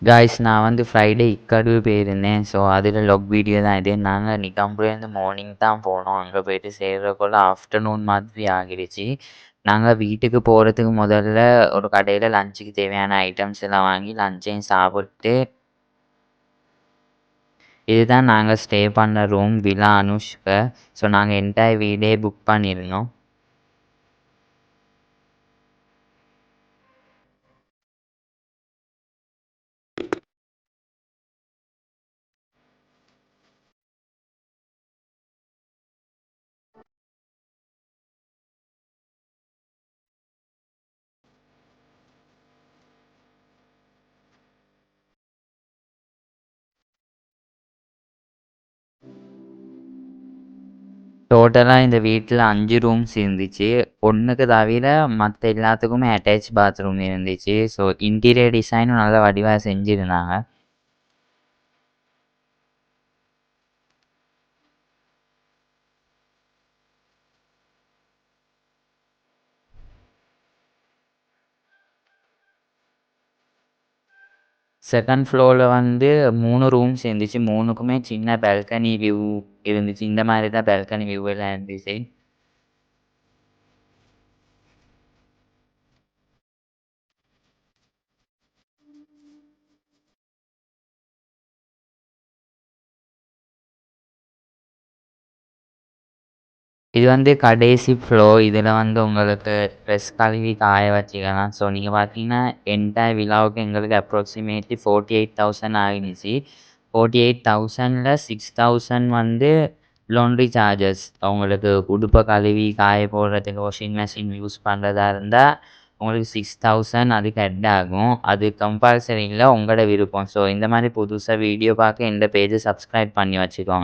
Guys நான் வந்து Friday இக்கடுவு போயிருந்தேன். ஸோ அதில் லாக் வீடியோ தான் இது. நாங்கள் நிக்கம்புலேருந்து மார்னிங் தான் போனோம். அங்கே போயிட்டு சேர்றதுக்குள்ள ஆஃப்டர்நூன் மாதிரி ஆகிடுச்சு. நாங்கள் வீட்டுக்கு போகிறதுக்கு முதல்ல ஒரு கடையில் லஞ்சுக்கு தேவையான ஐட்டம்ஸ் எல்லாம் வாங்கி லஞ்சையும் சாப்பிட்டு இதுதான் நாங்கள் ஸ்டே பண்ண ரூம் விலா அனுஷ்க. ஸோ நாங்கள் என்டையர் வீடே புக் பண்ணியிருந்தோம். டோட்டலாக இந்த வீட்டில் 5 ரூம்ஸ் இருந்துச்சு. ஒன்றுக்கு தவிர மற்ற எல்லாத்துக்குமே அட்டாச் பாத்ரூம் இருந்துச்சு. ஸோ இன்டீரியர் டிசைனும் நல்லா வடிவாக செஞ்சுருந்தாங்க. செகண்ட் ஃப்ளோரில் வந்து 3 ரூம்ஸ் இருந்துச்சு. 3க்குமே சின்ன பால்கனி வியூ இருந்துச்சு. இந்த மாதிரி தான் பால்கனி வியூ எல்லாம் இருந்துச்சு. இது வந்து கடைசி ஃப்ளோர். இதில் வந்து உங்களுக்கு ட்ரெஸ் கழுவி காய வச்சுக்கலாம். ஸோ நீங்கள் பார்த்தீங்கன்னா என்டையர் விழாவுக்கு எங்களுக்கு அப்ராக்சிமேட்லி 48,000 ஆகிடுச்சு. 48,000ல் 6,000 வந்து லாண்ட்ரி சார்ஜஸ். உங்களுக்கு உடுப்பை கழுவி காய போடுறதுக்கு வாஷிங் மிஷின் யூஸ் பண்ணுறதா இருந்தால் உங்களுக்கு 6,000 அதுக்கு ஹெட் ஆகும். அது கம்பல்சரி இல்லை, உங்களோட விருப்பம். ஸோ இந்த மாதிரி புதுசாக வீடியோ பார்க்க இந்த பேஜை சப்ஸ்கிரைப் பண்ணி வச்சுக்கோங்க.